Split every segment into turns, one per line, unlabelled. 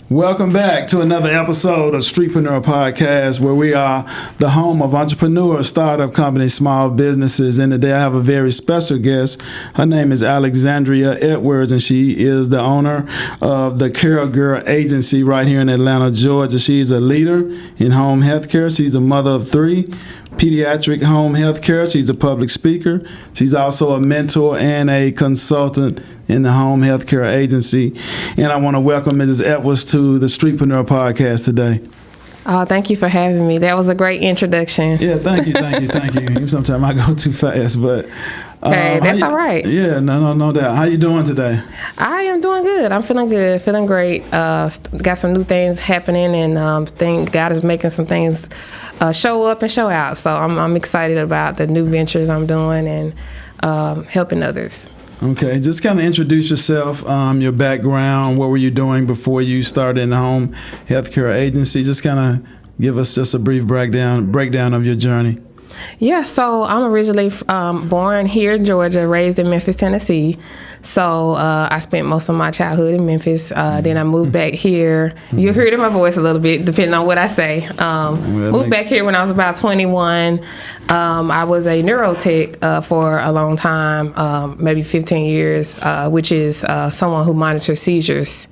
Welcome back to another episode of Streetpreneur Podcast, where we are the home of entrepreneurs, startup companies, small businesses. And today I have a very special guest. Her name is Alexandria Edwards, and she is the owner of the Care Girl Agency right here in Atlanta, Georgia. She's a leader in home health care. She's a mother of 3. Pediatric home health care. She's a public speaker. She's also a mentor and a consultant in the home health care agency. And I want to welcome Mrs. Edwards to the Streetpreneur Podcast today.
Thank you for having me. That was a great introduction.
Yeah, thank you. Sometimes I go too fast, but
hey, that's all right.
Yeah, no doubt. How you doing today?
I am doing good. I'm feeling good, feeling great. Got some new things happening, and think God is making some things show up and show out. So I'm excited about the new ventures I'm doing and helping others.
Okay, just kind of introduce yourself, your background, what were you doing before you started in the home healthcare agency? Just kind of give us just a brief breakdown of your journey.
Yeah, so I'm originally born here in Georgia, raised in Memphis, Tennessee. So I spent most of my childhood in Memphis. Then I moved back here. You'll hear it in my voice a little bit, depending on what I say. Moved back here when I was about 21. I was a neurotech for a long time, maybe 15 years, which is someone who monitors seizures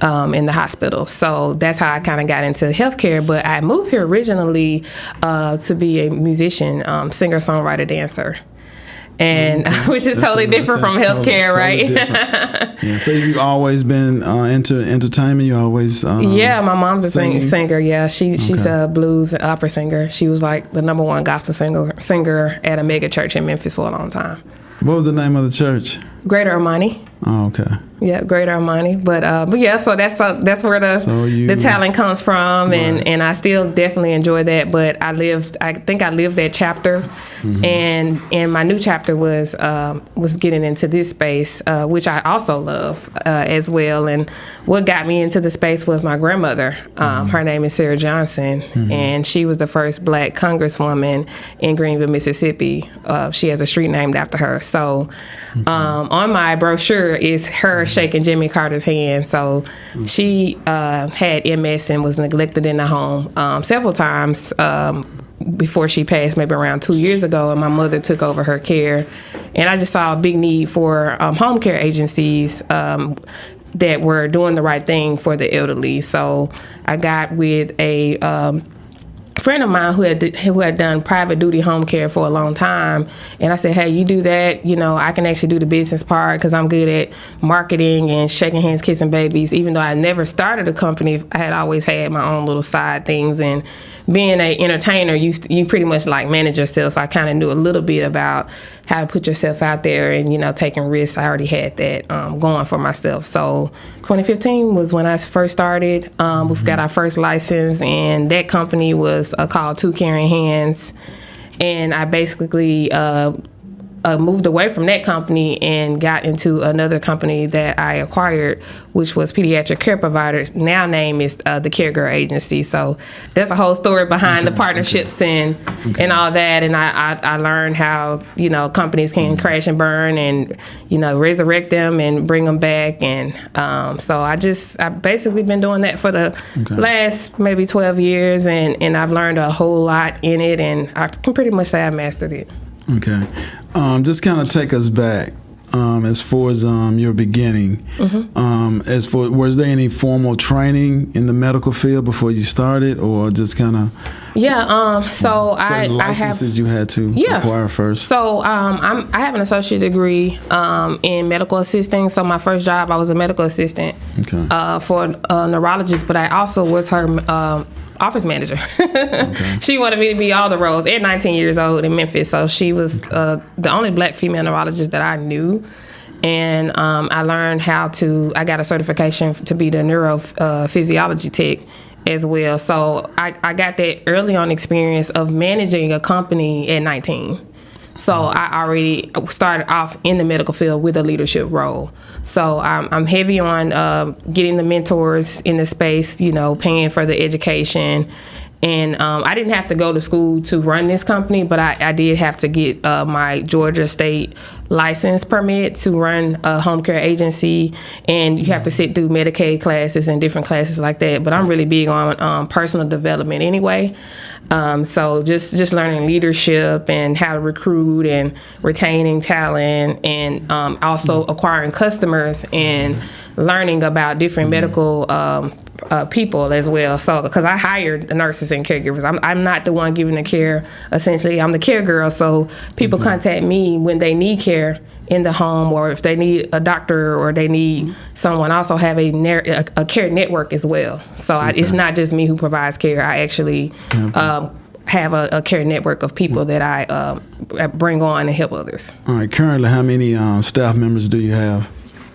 in the hospital. So that's how I kind of got into healthcare. But I moved here originally to be a musician, singer, songwriter, dancer. And which is totally different from healthcare, right?
Yeah, so you've always been into entertainment. You always
yeah, my mom's a singer. Yeah, she's a blues and opera singer. She was like the #1 gospel singer at a mega church in Memphis for a long time.
What was the name of the church?
Greater Armani.
Oh, okay.
Yeah, Greater Armani. But yeah, so that's where the talent comes from, right. and I still definitely enjoy that. But I think I lived that chapter, and my new chapter was getting into this space, which I also love as well. And what got me into the space was my grandmother. Her name is Sarah Johnson, and she was the first Black congresswoman in Greenville, Mississippi. She has a street named after her. So on my brochure is her shaking Jimmy Carter's hand. So she had MS and was neglected in the home several times before she passed, maybe around 2 years ago, and my mother took over her care. And I just saw a big need for home care agencies that were doing the right thing for the elderly. So I got with a friend of mine who had done private duty home care for a long time, and I said, hey, you do that, I can actually do the business part because I'm good at marketing and shaking hands, kissing babies. Even though I never started a company, I had always had my own little side things, and being an entertainer, you pretty much like manage yourself. So I kind of knew a little bit about how to put yourself out there and, taking risks. I already had that going for myself. So 2015 was when I first started. We got our first license, and that company was called Two Caring Hands. And I basically moved away from that company and got into another company that I acquired, which was Pediatric Care Providers. Now name is the Care Girl Agency. So that's a whole story behind the partnerships and all that. And I learned how, companies can crash and burn and, resurrect them and bring them back. And so I've basically been doing that for the last maybe 12 years. And I've learned a whole lot in it. And I can pretty much say I mastered it.
Okay. Just kind of take us back as far as your beginning. Was there any formal training in the medical field before you started, or just kind of? Yeah.
So I
licenses you had to acquire first.
So I have an associate degree in medical assisting. So my first job, I was a medical assistant for a neurologist, but I also was her office manager. She wanted me to be all the roles at 19 years old in Memphis. So she was the only Black female neurologist that I knew. And I learned I got a certification to be the neurophysiology tech as well. So I got that early on experience of managing a company at 19. So I already started off in the medical field with a leadership role. So I'm heavy on getting the mentors in the space, paying for the education. And I didn't have to go to school to run this company, but I did have to get my Georgia State license permit to run a home care agency, and you have to sit through Medicaid classes and different classes like that. But I'm really big on personal development anyway. So just learning leadership and how to recruit and retaining talent, and also acquiring customers and learning about different medical people as well. So because I hired the nurses and caregivers, I'm not the one giving the care. Essentially, I'm the care girl. So people contact me when they need care in the home, or if they need a doctor or they need someone. I also have a care network as well. So it's not just me who provides care. I actually have a care network of people that I bring on and help others.
All right. Currently, how many staff members do you have?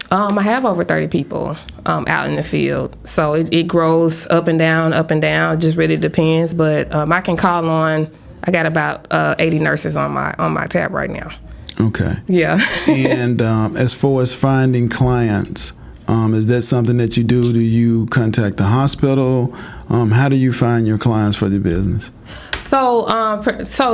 I have over 30 people out in the field. So it grows up and down. It just really depends. But I can call on, I got about 80 nurses on my tab right now.
Okay.
Yeah.
And as far as finding clients, is that something that you do? Do you contact the hospital? How do you find your clients for the business?
So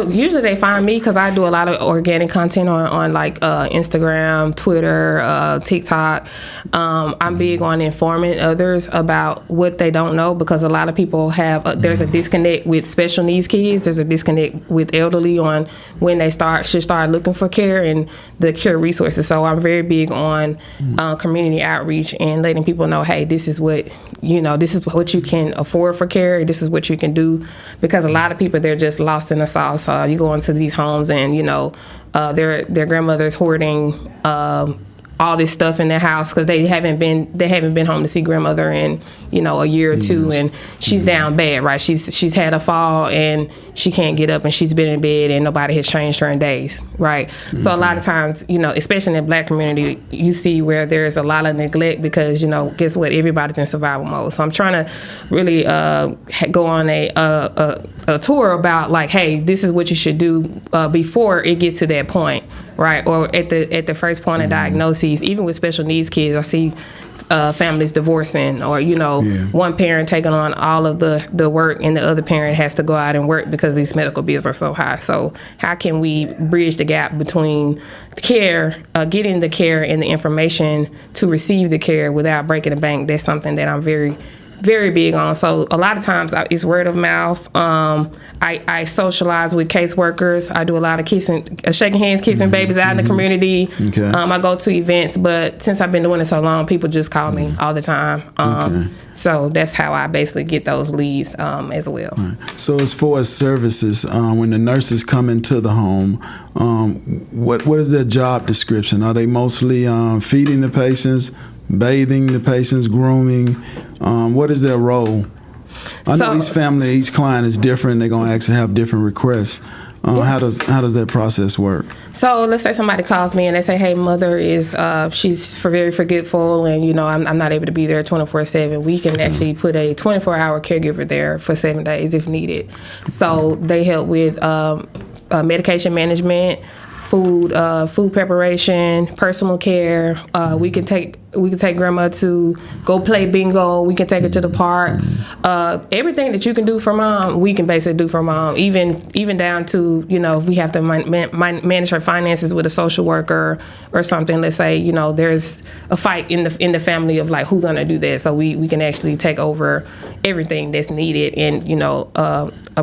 usually they find me because I do a lot of organic content on like Instagram, Twitter, TikTok. I'm big on informing others about what they don't know, because a lot of people have there's a disconnect with special needs kids. There's a disconnect with elderly on when they should start looking for care and the care resources. So I'm very big on community outreach and letting people know, hey, this is what you can afford for care. This is what you can do, because a lot of people, they're just lost in the sauce. You go into these homes and their grandmother's hoarding all this stuff in their house because they haven't been home to see grandmother in a year or two, and she's down bad, right? She's had a fall and she can't get up, and she's been in bed and nobody has changed her in days, right? So a lot of times, especially in the Black community, you see where there's a lot of neglect because guess what? Everybody's in survival mode. So I'm trying to really go on a tour about like, hey, this is what you should do before it gets to that point, right? Or at the first point of diagnoses. Even with special needs kids, I see families divorcing, or one parent taking on all of the work and the other parent has to go out and work because these medical bills are so high. So how can we bridge the gap between care, getting the care and the information to receive the care without breaking the bank? That's something that I'm very, very big on. So a lot of times it's word of mouth. I socialize with caseworkers. I do a lot of shaking hands, kissing babies out in the community. Okay. I go to events, but since I've been doing it so long, people just call me all the time. So that's how I basically get those leads as well.
Right. So as far as services, when the nurses come into the home, what is their job description? Are they mostly feeding the patients, bathing the patients, grooming? What is their role? I know each client is different. They're going to actually have different requests. How does that process work? So
let's say somebody calls me and they say, hey, mother is she's very forgetful, and I'm not able to be there 24/7. We can actually put a 24-hour caregiver there for 7 days if needed. So they help with medication management, food preparation, personal care. We can take grandma to go play bingo. We can take her to the park. Everything that you can do for mom, we can basically do for mom. Even down to if we have to manage her finances with a social worker or something. Let's say there's a fight in the family of like who's gonna do that. So we can actually take over everything that's needed, and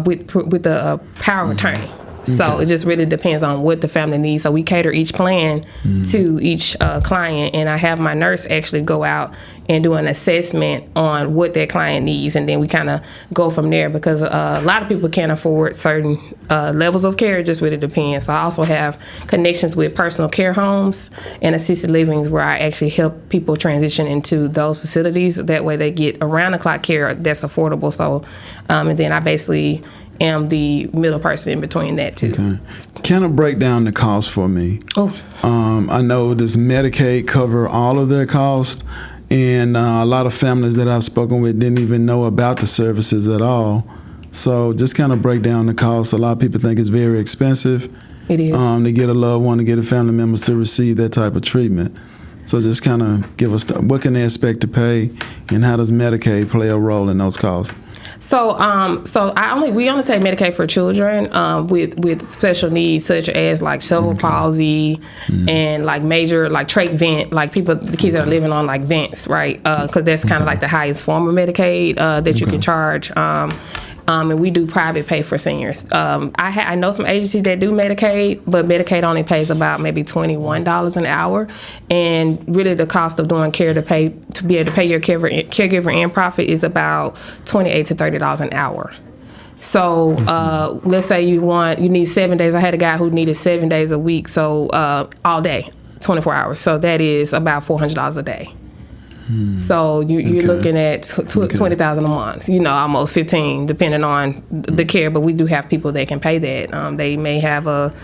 with the power of attorney. So it just really depends on what the family needs. So we cater each plan to each client, and I have my nurse actually go out and do an assessment on what that client needs, and then we kind of go from there, because a lot of people can't afford certain levels of care. It just really depends. So I also have connections with personal care homes and assisted livings where I actually help people transition into those facilities. That way they get around-the-clock care that's affordable. So, and then I basically am the middle person in between that too. Okay.
Kind of break down the cost for me. I know does Medicaid cover all of their costs, and a lot of families that I've spoken with didn't even know about the services at all. So just kind of break down the cost. A lot of people think it's very expensive.
It is.
To get a loved one, to get a family member to receive that type of treatment. So just kind of give us what can they expect to pay, and how does Medicaid play a role in those costs?
So we only take Medicaid for children with special needs, such as like cerebral palsy and like major like trach vent, like the kids that are living on like vents, right? Because that's kind of like the highest form of Medicaid that you can charge. And we do private pay for seniors. I know some agencies that do Medicaid, but Medicaid only pays about maybe $21 an hour. And really the cost of doing care to be able to pay your caregiver and profit is about $28 to $30 an hour. So let's say you need 7 days. I had a guy who needed 7 days a week, so all day, 24 hours. So that is about $400 a day. So you're looking at $20,000 a month, almost $15,000 depending on the care. But we do have people that can pay that. They may have a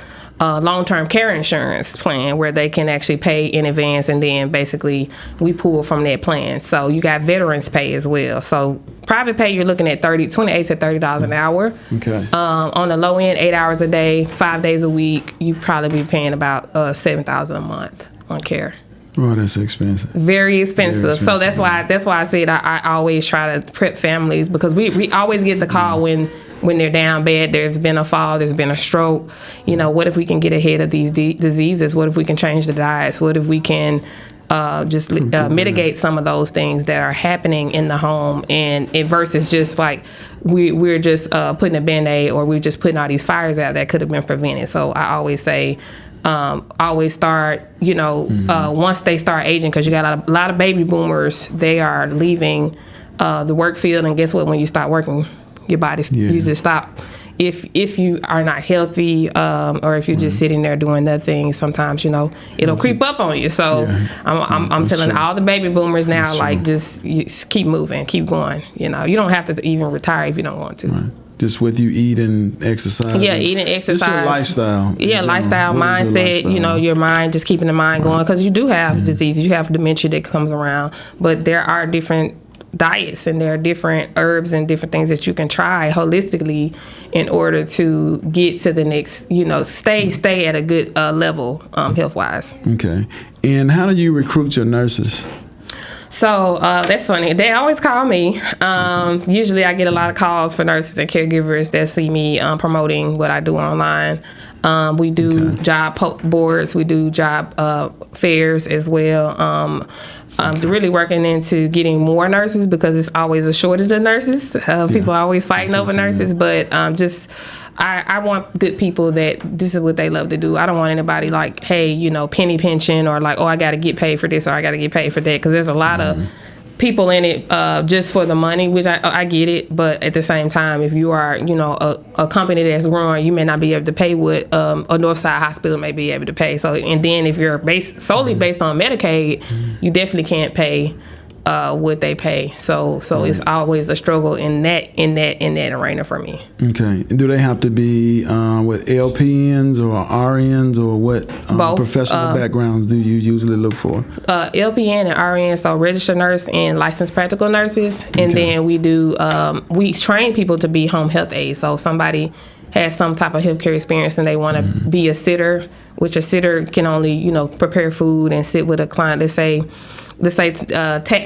long-term care insurance plan where they can actually pay in advance, and then basically we pull from that plan. So you got veterans pay as well. So private pay, you're looking at $28 to $30 an hour. Okay. On the low end, 8 hours a day, 5 days a week, you probably be paying about $7,000 a month on care.
Oh, that's expensive.
Very expensive. So that's why I said I always try to prep families, because we always get the call when they're down bad. There's been a fall, there's been a stroke. What if we can get ahead of these diseases? What if we can change the diets? What if we can just mitigate some of those things that are happening in the home, and versus just like we're just putting a Band-Aid, or we're just putting all these fires out that could have been prevented. So I always say, always start, once they start aging, because you got a lot of baby boomers, they are leaving the work field, and guess what? When you stop working, your body usually stop. If you are not healthy, or if you're just sitting there doing nothing, sometimes it'll creep up on you. So I'm telling all the baby boomers now, like just keep moving, keep going. You don't have to even retire if you don't want to.
Right. Just with you eat and exercise.
Yeah, eat and exercise.
Just your lifestyle.
Yeah, lifestyle, mindset, your mind, just keeping the mind going. Because you do have disease. You have dementia that comes around. But there are different diets, and there are different herbs and different things that you can try holistically in order to get to the next, stay at a good level health-wise. Okay.
And how do you recruit your nurses?
So that's funny. They always call me. Usually I get a lot of calls for nurses and caregivers that see me promoting what I do online. We do job boards. We do job fairs as well. Really working into getting more nurses, because it's always a shortage of nurses. People are always fighting over nurses, but I want good people that this is what they love to do. I don't want anybody like, hey, penny pinching, or like, oh, I got to get paid for this, or I got to get paid for that. Because there's a lot of people in it just for the money, which I get it. But at the same time, if you are, a company that's growing, you may not be able to pay what a Northside hospital may be able to pay. So, and then if you're solely based on Medicaid, you definitely can't pay what they pay. So it's always a struggle in that arena for me. Okay.
And do they have to be with LPNs or RNs, or what professional backgrounds do you usually look for?
LPN and RN, so registered nurse and licensed practical nurses. And then we do we train people to be home health aides. So if somebody has some type of healthcare experience and they want to be a sitter, which a sitter can only prepare food and sit with a client. Let's say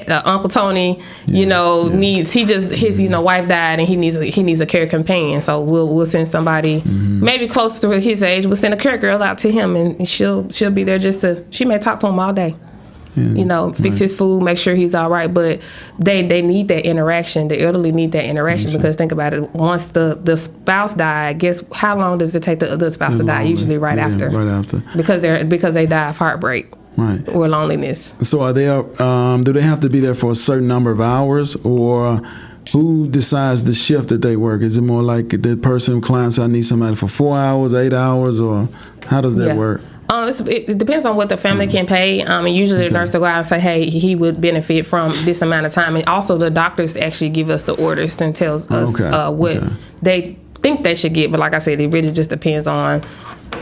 Uncle Tony, needs, his wife died and he needs a care companion. So we'll send somebody maybe close to his age. We'll send a care girl out to him, and she'll be there she may talk to him all day. Fix his food, make sure he's all right. But they need that interaction. The elderly need that interaction, because think about it. Once the spouse died, guess how long does it take the other spouse to die? Usually right after. Right after. Because they die of heartbreak. Right. Or loneliness.
So are they? Do they have to be there for a certain number of hours, or who decides the shift that they work? Is it more like the client says, I need somebody for 4 hours, 8 hours, or how does that work?
It depends on what the family can pay. And usually the nurse will go out and say, hey, he would benefit from this amount of time. And also the doctors actually give us the orders and tells us what they think they should get. But like I said, it really just depends on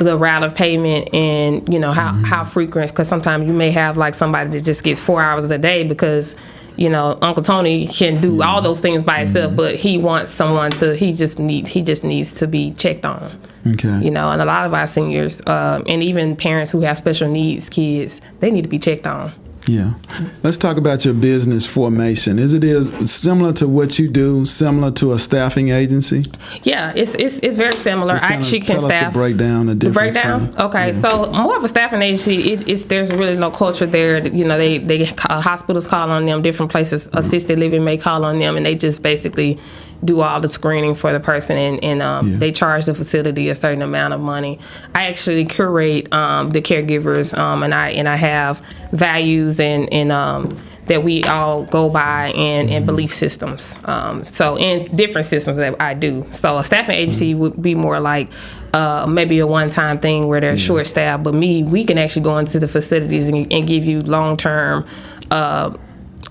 the route of payment and how frequent, because sometimes you may have like somebody that just gets 4 hours a day because Uncle Tony can do all those things by himself, but he wants someone he just needs to be checked on. And a lot of our seniors and even parents who have special needs kids, they need to be checked on.
Yeah. Let's talk about your business formation. Is similar to what you do, similar to a staffing agency?
Yeah, it's very similar. I actually can staff.
Tell us the breakdown, the difference.
The breakdown? Okay, yeah. So more of a staffing agency, there's really no culture there. You know, they hospitals call on them, different places, assisted living may call on them, and they just basically do all the screening for the person, and they charge the facility a certain amount of money. I actually curate the caregivers, and I have values and that we all go by and belief systems. So in different systems that I do. So a staffing agency would be more like maybe a one-time thing where they're short staffed, but we can actually go into the facilities and give you long-term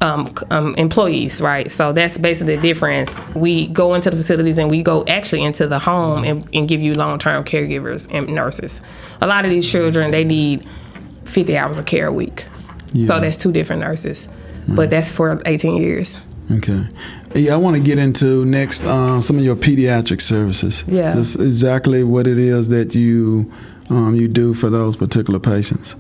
employees, right? So that's basically the difference. We go into the facilities and we go actually into the home and give you long-term caregivers and nurses. A lot of these children, they need 50 hours of care a week. Yeah. So that's 2 different nurses. But that's for 18 years.
Okay. Yeah, I want to get into next some of your pediatric services.
Yeah.
That's exactly what it is that you do for those particular patients.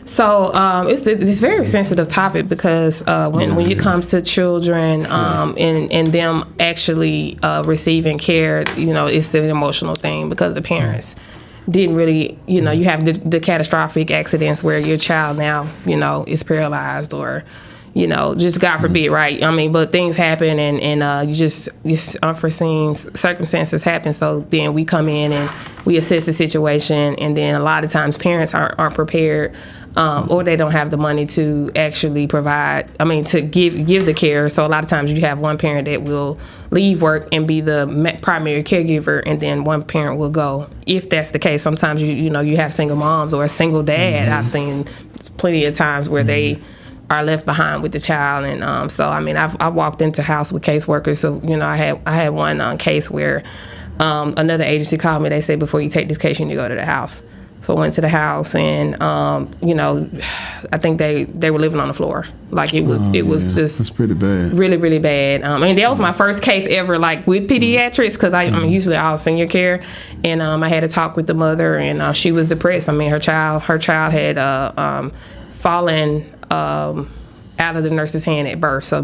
So it's a very sensitive topic because when it comes to children and them actually receiving care, you know, it's an emotional thing because the parents didn't really, you know, you have the catastrophic accidents where your child now, you know, is paralyzed or, you know, just God forbid, right? I mean, but things happen and you just unforeseen circumstances happen. So then we come in and we assess the situation, and then a lot of times parents aren't prepared. Or they don't have the money to actually to give the care. So a lot of times you have one parent that will leave work and be the primary caregiver, and then one parent will go. If that's the case, sometimes you have single moms or a single dad. I've seen plenty of times where they are left behind with the child, and so I mean I've walked into house with caseworkers. So you know I had one case where another agency called me. They said, before you take this case, you need to go to the house. So I went to the house, and you know, I think they were living on the floor. Like it was just
that's pretty bad.
Really, really bad. I mean, that was my first case ever, like with pediatrics, because I'm usually all senior care, and I had to talk with the mother, and she was depressed. I mean, her child had fallen out of the nurse's hand at birth, so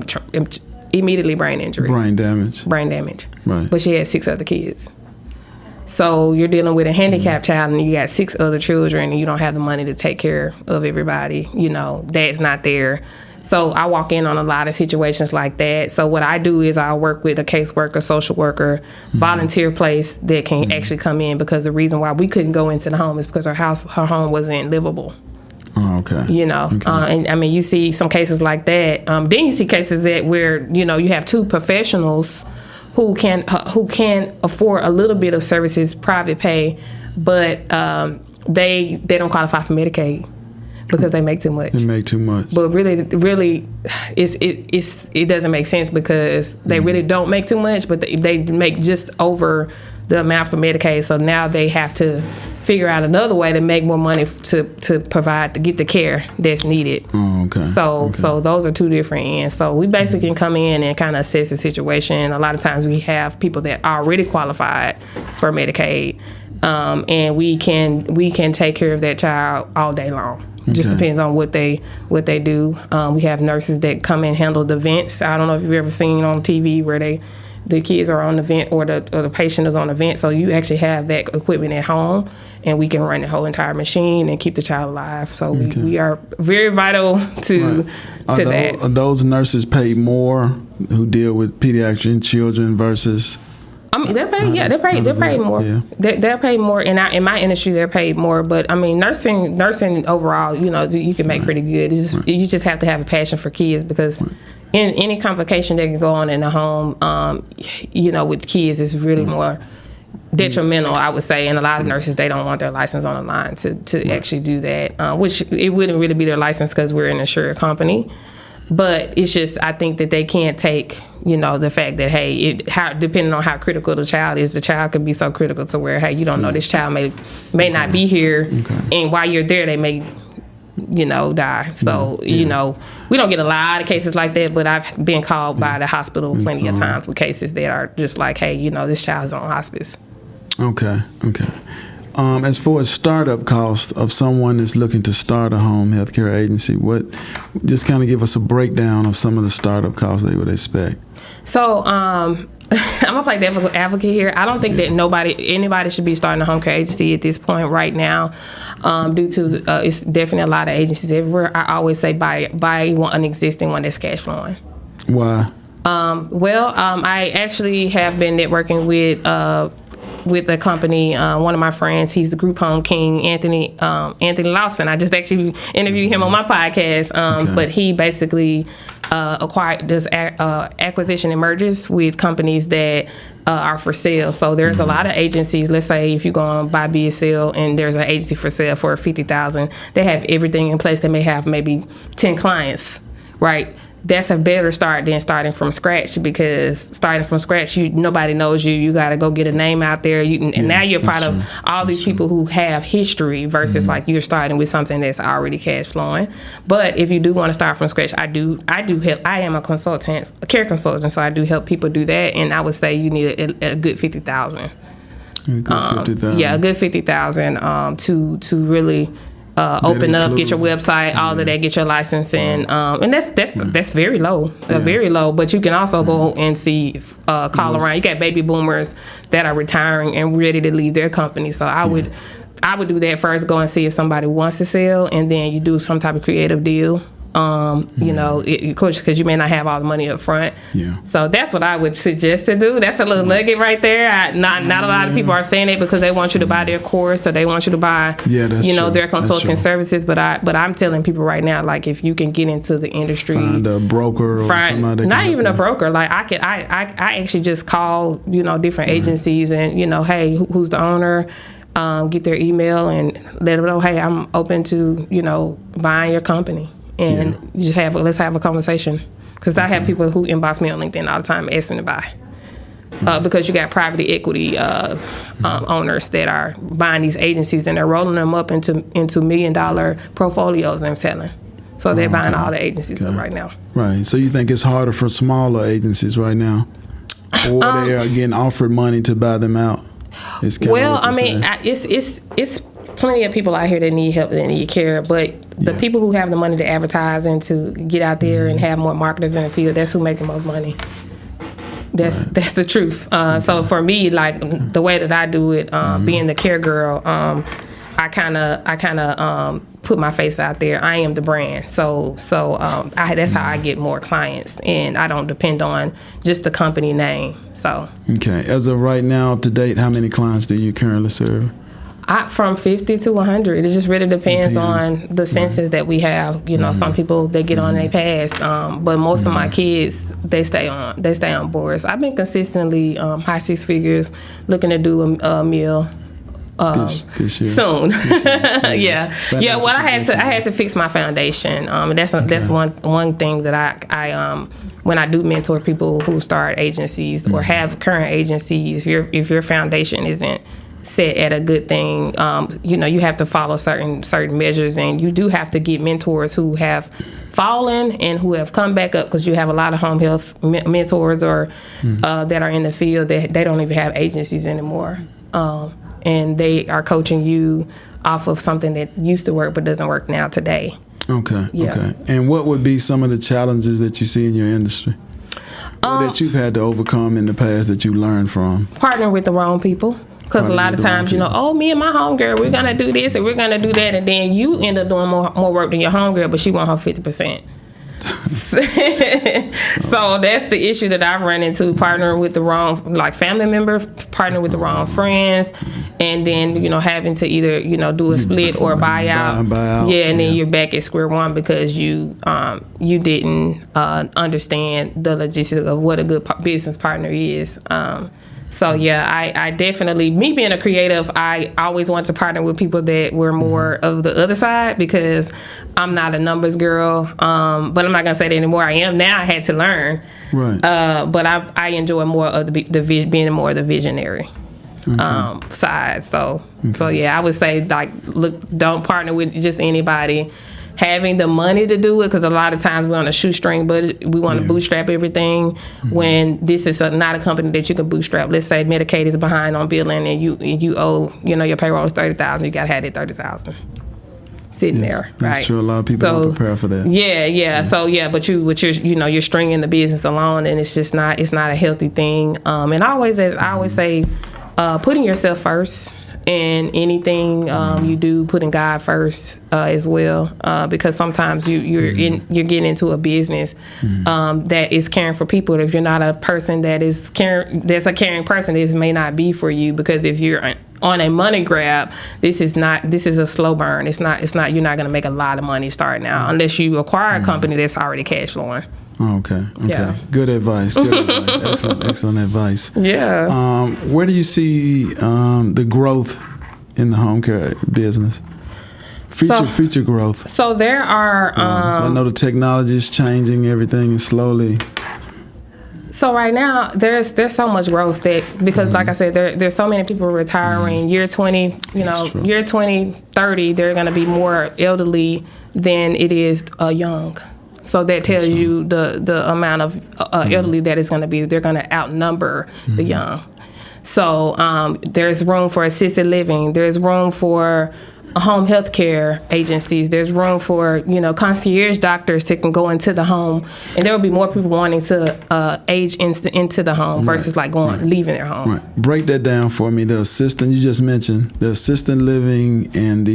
immediately brain injury, brain damage. Right. But she had 6 other kids. So you're dealing with a handicapped child, and you got 6 other children, and you don't have the money to take care of everybody. You know, dad's not there. So I walk in on a lot of situations like that. So what I do is I work with a caseworker, social worker, volunteer place that can actually come in, because the reason why we couldn't go into the home is because her home wasn't livable.
Oh, okay.
You know, and I mean, you see some cases like that. Then you see cases that where, you know, you have 2 professionals who can afford a little bit of services, private pay, but they don't qualify for Medicaid because they make too much.
They make too much.
But really, it doesn't make sense because they really don't make too much, but they make just over the amount for Medicaid. So now they have to figure out another way to make more money to get the care that's needed.
Oh, okay.
So those are 2 different ends. So we basically can come in and kind of assess the situation. A lot of times we have people that are already qualified for Medicaid, and we can take care of that child all day long. Just depends on what they do. We have nurses that come and handle the vents. I don't know if you've ever seen on TV where the kids are on the vent or the patient is on the vent. So you actually have that equipment at home, and we can run the whole entire machine and keep the child alive. So we are very vital to that.
Are those nurses paid more who deal with pediatric children versus?
I mean, they're paid. Yeah, they're paid more. Yeah. They're paid more. In my industry, they're paid more. But I mean, nursing overall, you know, you can make pretty good. You just have to have a passion for kids, because in any complication that can go on in the home, you know, with kids, is really more detrimental, I would say. And a lot of nurses, they don't want their license on the line to actually do that, which it wouldn't really be their license because we're an insured company. But it's just, I think that they can't take, you know, the fact that, hey, depending on how critical the child is, the child can be so critical to where, hey, you don't know, this child may not be here, and while you're there, they may, you know, die. So, you know, we don't get a lot of cases like that, but I've been called by the hospital plenty of times with cases that are just like, hey, you know, this child's on hospice.
Okay. as far as startup costs of someone that's looking to start a home healthcare agency, just kind of give us a breakdown of some of the startup costs they would expect.
So, I'm gonna play devil's advocate here. I don't think that anybody should be starting a home care agency at this point right now, due to it's definitely a lot of agencies everywhere. I always say buy an existing one that's cash flowing.
Why?
I actually have been networking with a company. One of my friends, he's the group home king, Anthony Lawson. I just actually interviewed him on my podcast. But he basically does acquisition and mergers with companies that are for sale. So there's a lot of agencies. Let's say if you go on buy BSL and there's an agency for sale for $50,000, they have everything in place. They may have maybe 10 clients, right? That's a better start than starting from scratch, because starting from scratch, nobody knows you. You got to go get a name out there. And now you're part of all these people who have history versus like you're starting with something that's already cash flowing. But if you do want to start from scratch, I do help. I am a care consultant, so I do help people do that. And I would say you need a good $50,000. A good $50,000 to really open up, get your website, all of that, get your licensing, and that's very low, very low. But you can also go and see, call around. You got baby boomers that are retiring and ready to leave their company. So I would do that first. Go and see if somebody wants to sell, and then you do some type of creative deal. Of course, because you may not have all the money up front. Yeah. So that's what I would suggest to do. That's a little nugget right there. Not a lot of people are saying it because they want you to buy their course, or they want you to buy, their consulting services. But I'm telling people right now, like, if you can get into the industry,
find a broker or somebody.
Not even a broker. Like I actually just call different agencies and hey, who's the owner? Get their email and let them know, hey, I'm open to buying your company. And you just let's have a conversation. Because I have people who inbox me on LinkedIn all the time asking to buy. Because you got private equity owners that are buying these agencies and they're rolling them up into $1 million portfolios, and I'm telling. So they're buying all the agencies up right now.
Right. So you think it's harder for smaller agencies right now? Or they are getting offered money to buy them out? It's plenty of people out here that need help, that need care, but the people who have the money to advertise and to get out there and have more marketers in the field, that's who make the most money. That's the truth. So for me, like the way that I do it, being the care girl, I kind of put my face out there. I am the brand. So that's how I get more clients, and I don't depend on just the company name. So okay, as of right now, to date, how many clients do you currently serve?
From 50 to 100. It just really depends on the census that we have. Some people, they get on and they pass. But most of my kids, they stay on boards. I've been consistently high six figures, looking to do a meal this year. Soon. This year. Well, I had to fix my foundation. That's one thing that I when I do mentor people who start agencies or have current agencies, if your foundation isn't set at a good thing, you have to follow certain measures, and you do have to get mentors who have fallen and who have come back up, because you have a lot of home health mentors or that are in the field that they don't even have agencies anymore, and they are coaching you off of something that used to work but doesn't work now today. Okay. And what would be some of the challenges that you see in your industry, or that you've had to overcome in the past that you learned from? Partnering with the wrong people. Because a lot of times, me and my homegirl, we're going to do this and we're going to do that. And then you end up doing more work than your homegirl, but she want her 50%. So that's the issue that I've run into, partnering with the wrong, like, family member, partnering with the wrong friends, and then, having to either, do a split or buy out. Yeah, and then you're back at square one because you didn't understand the logistics of what a good business partner is. So I definitely, me being a creative, I always want to partner with people that were more of the other side, because I'm not a numbers girl. But I'm not gonna say that anymore. I am now. I had to learn. Right. But I enjoy more of being more of the visionary side. So I would say, like, look, don't partner with just anybody. having the money to do it, because a lot of times we're on a shoestring budget. We want to bootstrap everything when this is not a company that you can bootstrap. Let's say Medicaid is behind on billing and you owe, your payroll is $30,000. You got to have that $30,000 sitting there, right?
That's true. A lot of people don't prepare for that.
Yeah. So but you're stringing the business along, and it's just not a healthy thing. And as I always say, putting yourself first. And anything you do, putting God first as well, because sometimes you're getting into a business that is caring for people. If you're not a person that's a caring person, this may not be for you, because if you're on a money grab, this is a slow burn. It's not you're not going to make a lot of money starting out unless you acquire a company that's already cash flowing.
Okay.
Yeah.
Good advice. Excellent advice.
Yeah.
Where do you see the growth in the home care business? Future growth.
So there are.
I know the technology is changing everything slowly.
So right now there's so much growth because like I said, there's so many people retiring. Year 20, year 2030, they're going to be more elderly than it is young. So that tells you the amount of elderly that is going to be. They're going to outnumber the young. So there's room for assisted living. There's room for home health care agencies. There's room for, concierge doctors that can go into the home. And there will be more people wanting to age into the home versus leaving their home.
Right. Break that down for me. The assistant, you just mentioned, the assisted living and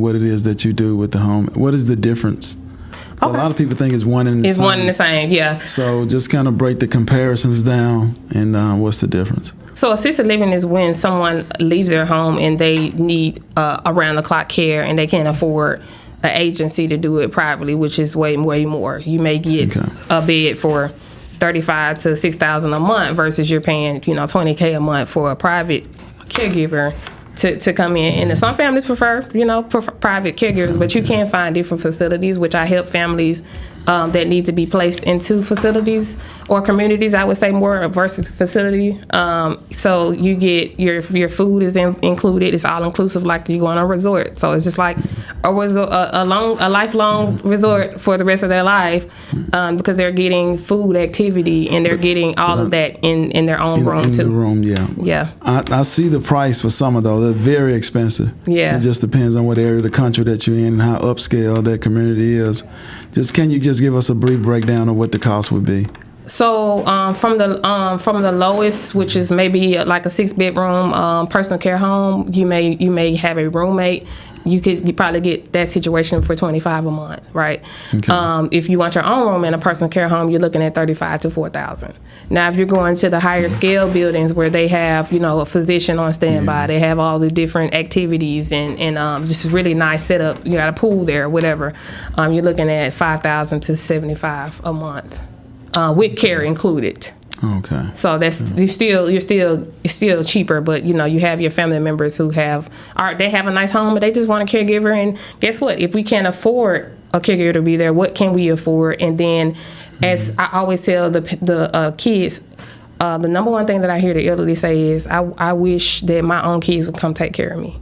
what it is that you do with the home. What is the difference? Okay. A lot of people think it's one and the same.
It's one and the same, yeah.
So just kind of break the comparisons down, and what's the difference?
So assisted living is when someone leaves their home and they need around-the-clock care, and they can't afford an agency to do it privately, which is way more. You may get a bed for $35,000 to $6,000 a month versus you're paying $20,000 a month for a private caregiver to come in. And some families prefer private caregivers, but you can find different facilities, which I help families that need to be placed into facilities or communities, I would say more versus facility. So you get your food is included. It's all inclusive, like you go on a resort. So it's just like a lifelong resort for the rest of their life, because they're getting food, activity, and they're getting all of that in their own room too.
In the room, yeah.
Yeah.
I see the price for some of those. They're very expensive.
Yeah.
It just depends on what area of the country that you're in and how upscale that community is. Can you just give us a brief breakdown of what the cost would be?
So from the lowest, which is maybe like a 6-bedroom personal care home, you may have a roommate. You probably get that situation for $25 a month, right? Okay. If you want your own room in a personal care home, you're looking at $35,000 to $4,000. Now, if you're going to the higher scale buildings where they have a physician on standby, they have all the different activities and just really nice setup. You got a pool there, whatever. You're looking at $5,000 to $75 a month. With care included.
Okay.
So that's you're still cheaper, but you have your family members who have a nice home, but they just want a caregiver. And guess what? If we can't afford a caregiver to be there, what can we afford? And then, as I always tell the kids, the number one thing that I hear the elderly say is, I wish that my own kids would come take care of me.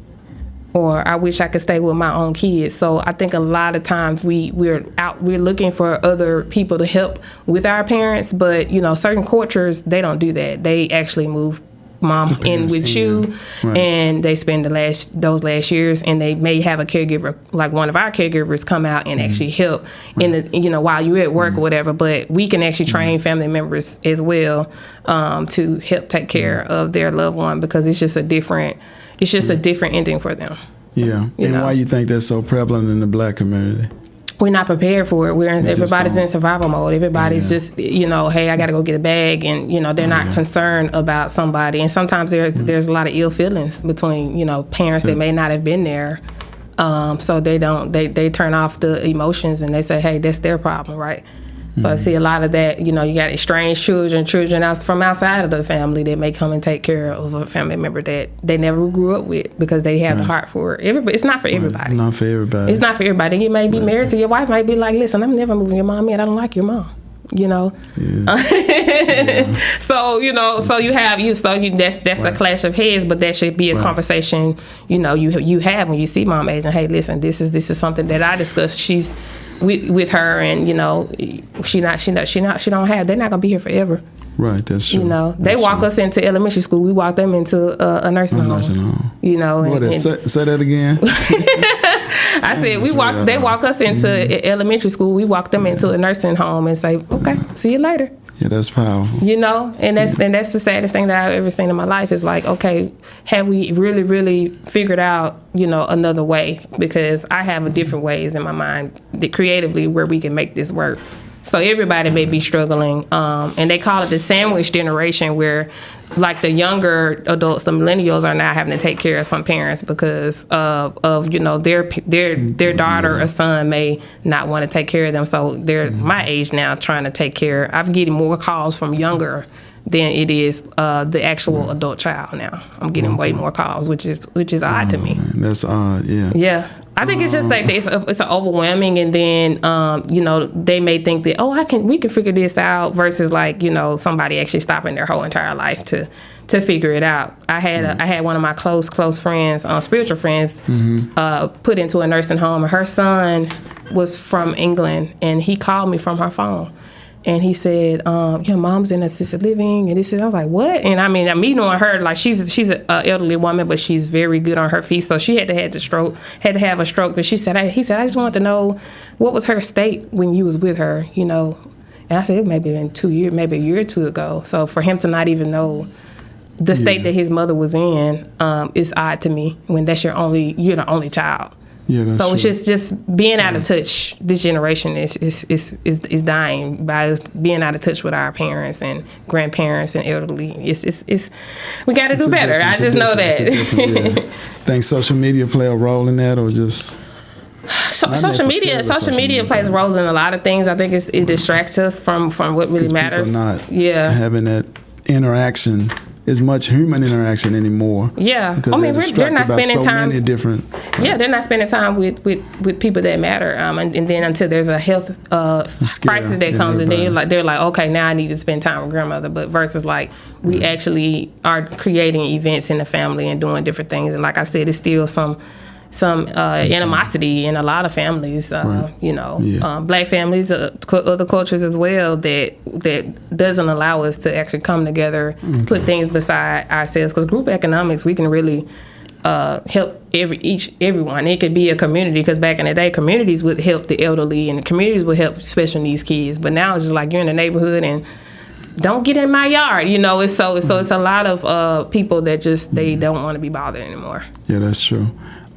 Or I wish I could stay with my own kids. So I think a lot of times we're looking for other people to help with our parents, but certain cultures, they don't do that. They actually move mom in with you, right. And they spend those last years, and they may have a caregiver, like one of our caregivers, come out and actually help in the while you're at work or whatever. But we can actually train family members as well to help take care of their loved one, because it's just a different ending for them.
Yeah. And why you think that's so prevalent in the Black community?
We're not prepared for it. Everybody's in survival mode. Everybody's just, hey, I got to go get a bag, and they're not concerned about somebody. And sometimes there's a lot of ill feelings between parents that may not have been there. So they turn off the emotions and they say, hey, that's their problem, right? So I see a lot of that. You got estranged children from outside of the family that may come and take care of a family member that they never grew up with, because they have the heart for everybody. It's not for everybody.
Not for everybody.
It's not for everybody. You may be married to your wife, might be like, listen, I'm never moving your mom in. I don't like your mom. you know. So that's a clash of heads, but that should be a conversation, you know, you have when you see mom aging. Hey, listen, this is something that I discussed. She's with her, and you know, they're not gonna be here forever.
Right, that's true.
You know, they walk us into elementary school. We walk them into a nursing home. You know,
say that again.
I said they walk us into elementary school. We walk them into a nursing home and say, okay, see you later.
Yeah, that's powerful.
You know, and that's the saddest thing that I've ever seen in my life is like, okay, have we really, really figured out, you know, another way? Because I have a different ways in my mind creatively where we can make this work. So everybody may be struggling, and they call it the sandwich generation, where like the younger adults, the millennials, are now having to take care of some parents because of you know, their daughter or son may not want to take care of them. So they're my age now trying to take care. I'm getting more calls from younger than it is the actual adult child now. I'm getting way more calls, which is odd to me.
Man, that's odd, yeah.
Yeah. I think it's just like it's an overwhelming, and then you know, they may think that we can figure this out versus like, you know, somebody actually stopping their whole entire life to figure it out. I had one of my close friends, spiritual friends, put into a nursing home, and her son was from England, and he called me from her phone. And he said, your mom's in assisted living. And I was like, what? And I mean, me knowing her, like she's an elderly woman, but she's very good on her feet. So she had to have a stroke. But he said, I just wanted to know what was her state when you was with her, you know? And I said, it may have been 2 years, maybe a year or two ago. So for him to not even know the state that his mother was in, is odd to me when you're the only child.
Yeah, that's
so
true.
it's just being out of touch. This generation is dying by being out of touch with our parents and grandparents and elderly. It's we got to do better. I just know that.
Think social media play a role in that, or just
social media plays a role in a lot of things. I think it distracts us from what really matters.
People not having that interaction. As much human interaction anymore.
Yeah,
I mean, they're not spending time.
They're not spending time with people that matter. And then until there's a health crisis that comes, and then they're like, okay, now I need to spend time with grandmother. But versus like we actually are creating events in the family and doing different things. And like I said, it's still some animosity in a lot of families, you know, black families, other cultures as well, that doesn't allow us to actually come together, put things beside ourselves. Because group economics, we can really help everyone. It could be a community, because back in the day, communities would help the elderly and the communities would help special needs kids. But now it's just like you're in the neighborhood and don't get in my yard, you know. It's so it's a lot of people that just they don't want to be bothered anymore.
Yeah, that's true.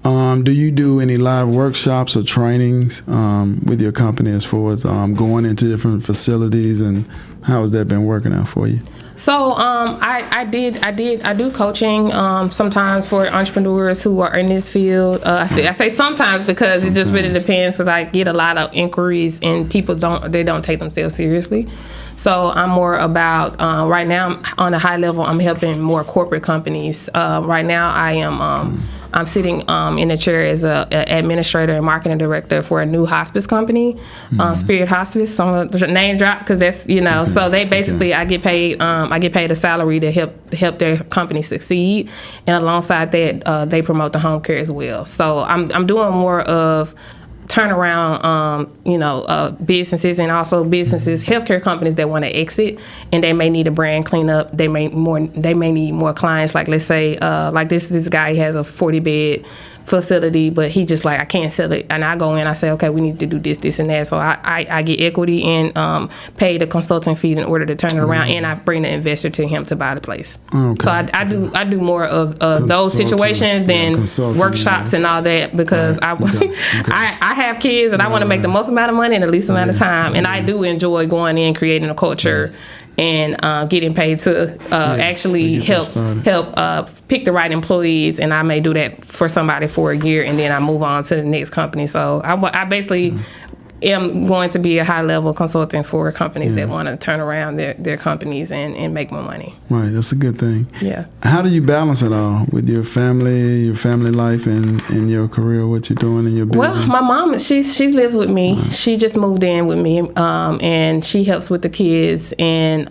Do you do any live workshops or trainings with your company as far as going into different facilities, and how has that been working out for you?
So I do coaching sometimes for entrepreneurs who are in this field. I say sometimes because it just really depends, because I get a lot of inquiries and people don't take themselves seriously. So I'm more about right now on a high level. I'm helping more corporate companies. Right now I am. I'm sitting in a chair as an administrator and marketing director for a new hospice company, Spirit Hospice. So I'm gonna name drop because that's, you know. So they basically I get paid a salary to help their company succeed, and alongside that they promote the home care as well. So I'm doing more of turnaround, businesses, and also businesses, healthcare companies that want to exit, and they may need a brand cleanup. They may need more clients. Like let's say, like this guy has a 40-bed facility, but he just like, I can't sell it. And I go in, I say, okay, we need to do this, and that. So I get equity and pay the consulting fee in order to turn it around, and I bring the investor to him to buy the place. Okay. So I do more of those situations than workshops and all that, because I have kids and I want to make the most amount of money in the least amount of time, and I do enjoy going in, creating a culture, and getting paid to actually help pick the right employees. And I may do that for somebody for a year, and then I move on to the next company. So I basically am going to be a high-level consultant for companies that want to turn around their companies and make more money.
Right, that's a good thing.
Yeah.
How do you balance it all with your family life, and your career, what you're doing in your business?
Well, my mom, she lives with me. Right. She just moved in with me, and she helps with the kids. And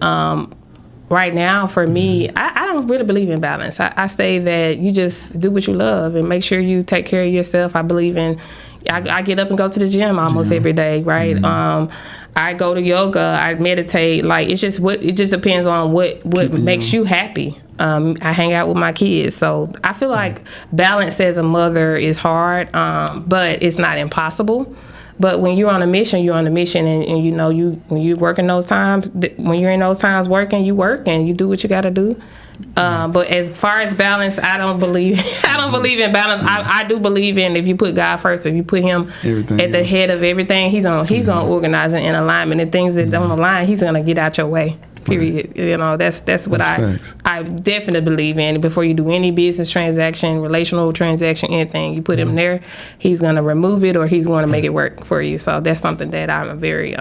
right now, for me, I don't really believe in balance. I say that you just do what you love and make sure you take care of yourself. I believe in, I get up and go to the gym almost every day, right? I go to yoga, I meditate. Like, it just depends on what makes you happy. I hang out with my kids. So I feel like balance as a mother is hard, but it's not impossible. But when you're on a mission, you're on a mission, and you know, when you're working those times, when you're in those times working, you work and you do what you got to do. But as far as balance, I don't believe in balance. I do believe in, if you put God first, if you put Him at the head of everything, He's gonna organize it in alignment, and things that don't align, He's gonna get out your way. Period. Right. You know, that's what I definitely believe in. Before you do any business transaction, relational transaction, anything, you put Him there, He's gonna remove it, or He's gonna make it work for you. So that's something that I'm very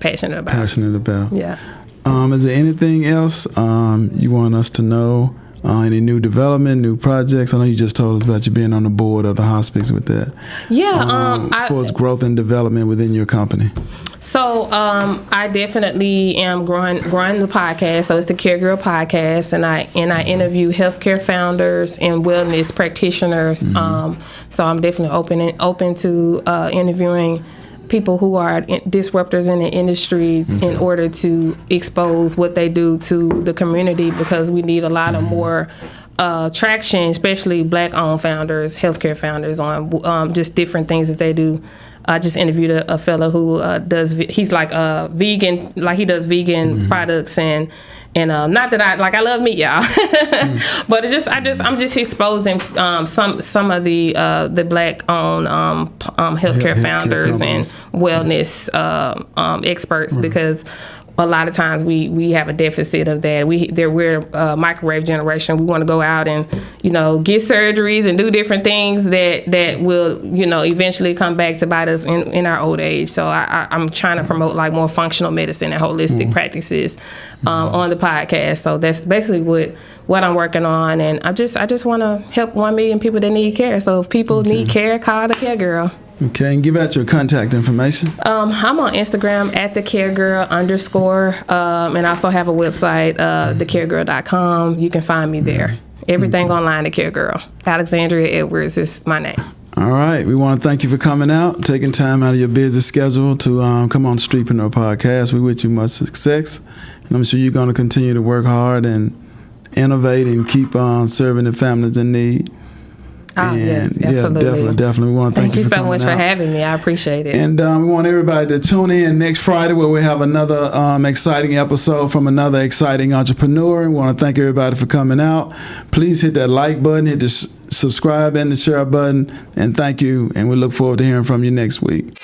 passionate about. Yeah.
Is there anything else you want us to know? Any new development, new projects? I know you just told us about you being on the board of the hospice with that.
Yeah.
As far as growth and development within your company.
So I definitely am growing the podcast. So it's the Care Girl Podcast, and I interview healthcare founders and wellness practitioners. So I'm definitely open to interviewing people who are disruptors in the industry in order to expose what they do to the community, because we need a lot of more traction, especially Black-owned founders, healthcare founders, on just different things that they do. I just interviewed a fellow who he's like a vegan, like he does vegan products, and not that I love meat, y'all, but I'm just exposing some of the Black-owned healthcare founders and wellness experts, because a lot of times we have a deficit of that. We're microwave generation. We want to go out and, get surgeries and do different things that will, eventually come back to bite us in our old age. So I'm trying to promote like more functional medicine and holistic practices on the podcast. So that's basically what I'm working on. And I just want to help 1 million people that need care. So if people need care, call the Care Girl.
Okay, and give out your contact information.
I'm on Instagram at @thecaregirl_, and I also have a website, thecaregirl.com. You can find me there. Everything online, The Care Girl. Alexandria Edwards is my name.
All right, we want to thank you for coming out, taking time out of your busy schedule to come on Streetpreneur Podcast. We wish you much success, and I'm sure you're going to continue to work hard and innovate and keep on serving the families in need.
Oh, yes, absolutely.
Yeah, definitely. We want to thank you for
so much
out.
for having me. I appreciate it.
And we want everybody to tune in next Friday, where we have another exciting episode from another exciting entrepreneur. We want to thank everybody for coming out. Please hit that like button, hit the subscribe and the share button. And thank you. And we look forward to hearing from you next week.